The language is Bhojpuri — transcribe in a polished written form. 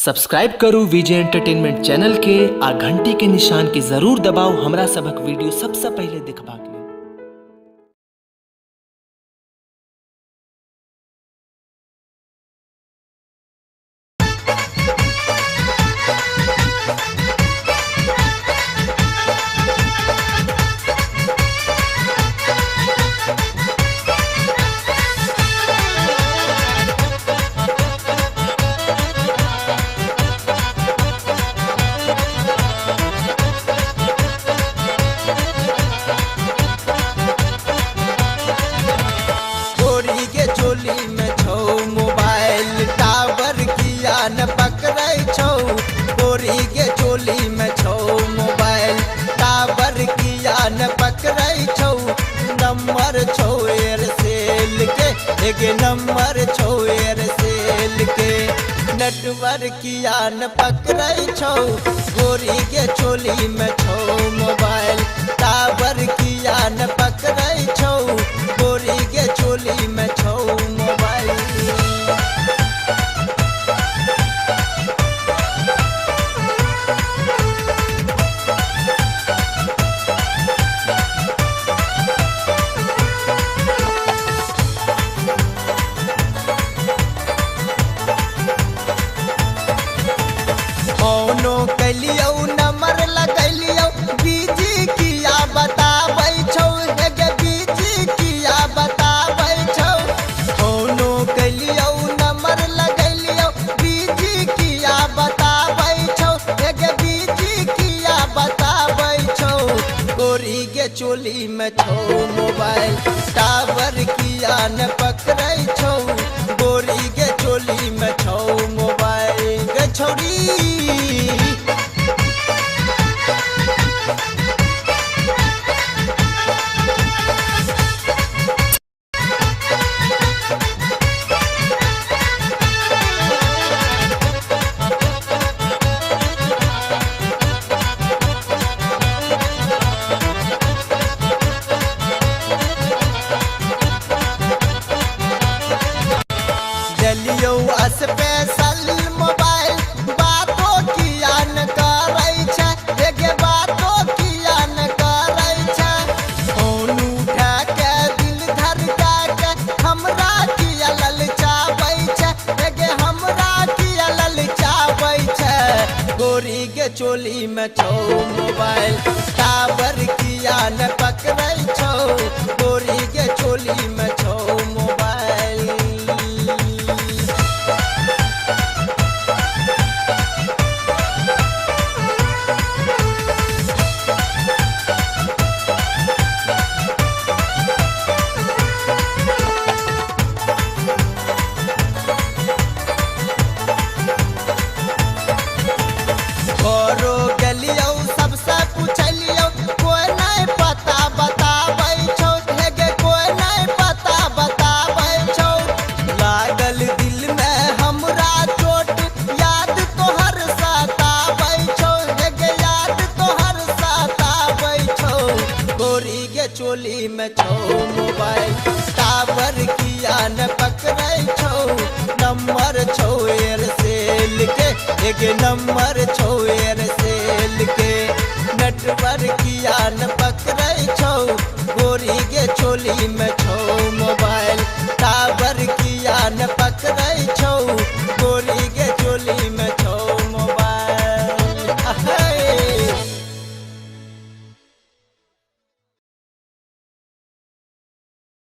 सब्सक्राइब करू विजय एंटरटेनमेंट चैनल के आ घंटी के निशान के जरूर दबाओ हमरा सबक वीडियो सबसे पहले देखबाक लेल। चोली में छौ मोबाइल टावर किया न पकड़ै छौ। गोरी के चोली में छौ मोबाइल टावर किया न पकड़ै छौ। नंबर छौ एयरसेल के, एक नंबर छौ एयरसेल के, नेटवर्क किया न पकड़ै छौ। गोरी के चोली में छौ मोबाइल टावर किया न पकड़ै छौ। गोरी के चोली में छौ मोबाइल। फोनो कैलियौ नंबर लगैलियौ, बिजी किया बताबै छौ। हेगे बिजी किया बताबै छौ। फोनो कैलियौ नंबर लगैलियौ, बिजी किया बताबै छौ। हेगे बिजी किया बताबै छौ। गोरी के चोली में छौ मोबाइल टावर किया न पकड़ै छौ। गोरी के चोली में छौ मोबाइल। गे छौरी चलियो स्पेशल मोबाइल, बातो किया न करै छै। एगे बातो किया न करै छै। फोन उठा के दिल धड़का के हमरा किया ललचाबै छै। एगे हमरा किया ललचाबै छै। गोरी के चोली में छौ मोबाइल टावर किया न पकड़ै छौ। गोरी के चोली में छौ मोबाइल। घरो गेलियौ सबसे पूछलियौ, कोई नहीं पता बताबै छौ। हेगे कोई नहीं पता बताबै छौ। लागल दिल में हमरा चोट, याद तोहर सताबै छौ। हेगे याद तोहर सताबै छौ। गोरी के चोली में छौ मोबाइल टावर किया न पकड़ै छौ। नंबर छौ एयरसेल के, एक नंबर छौ एयरसेल के, नेटवर्क किया न पकड़ै छौ। गोरी के चोली में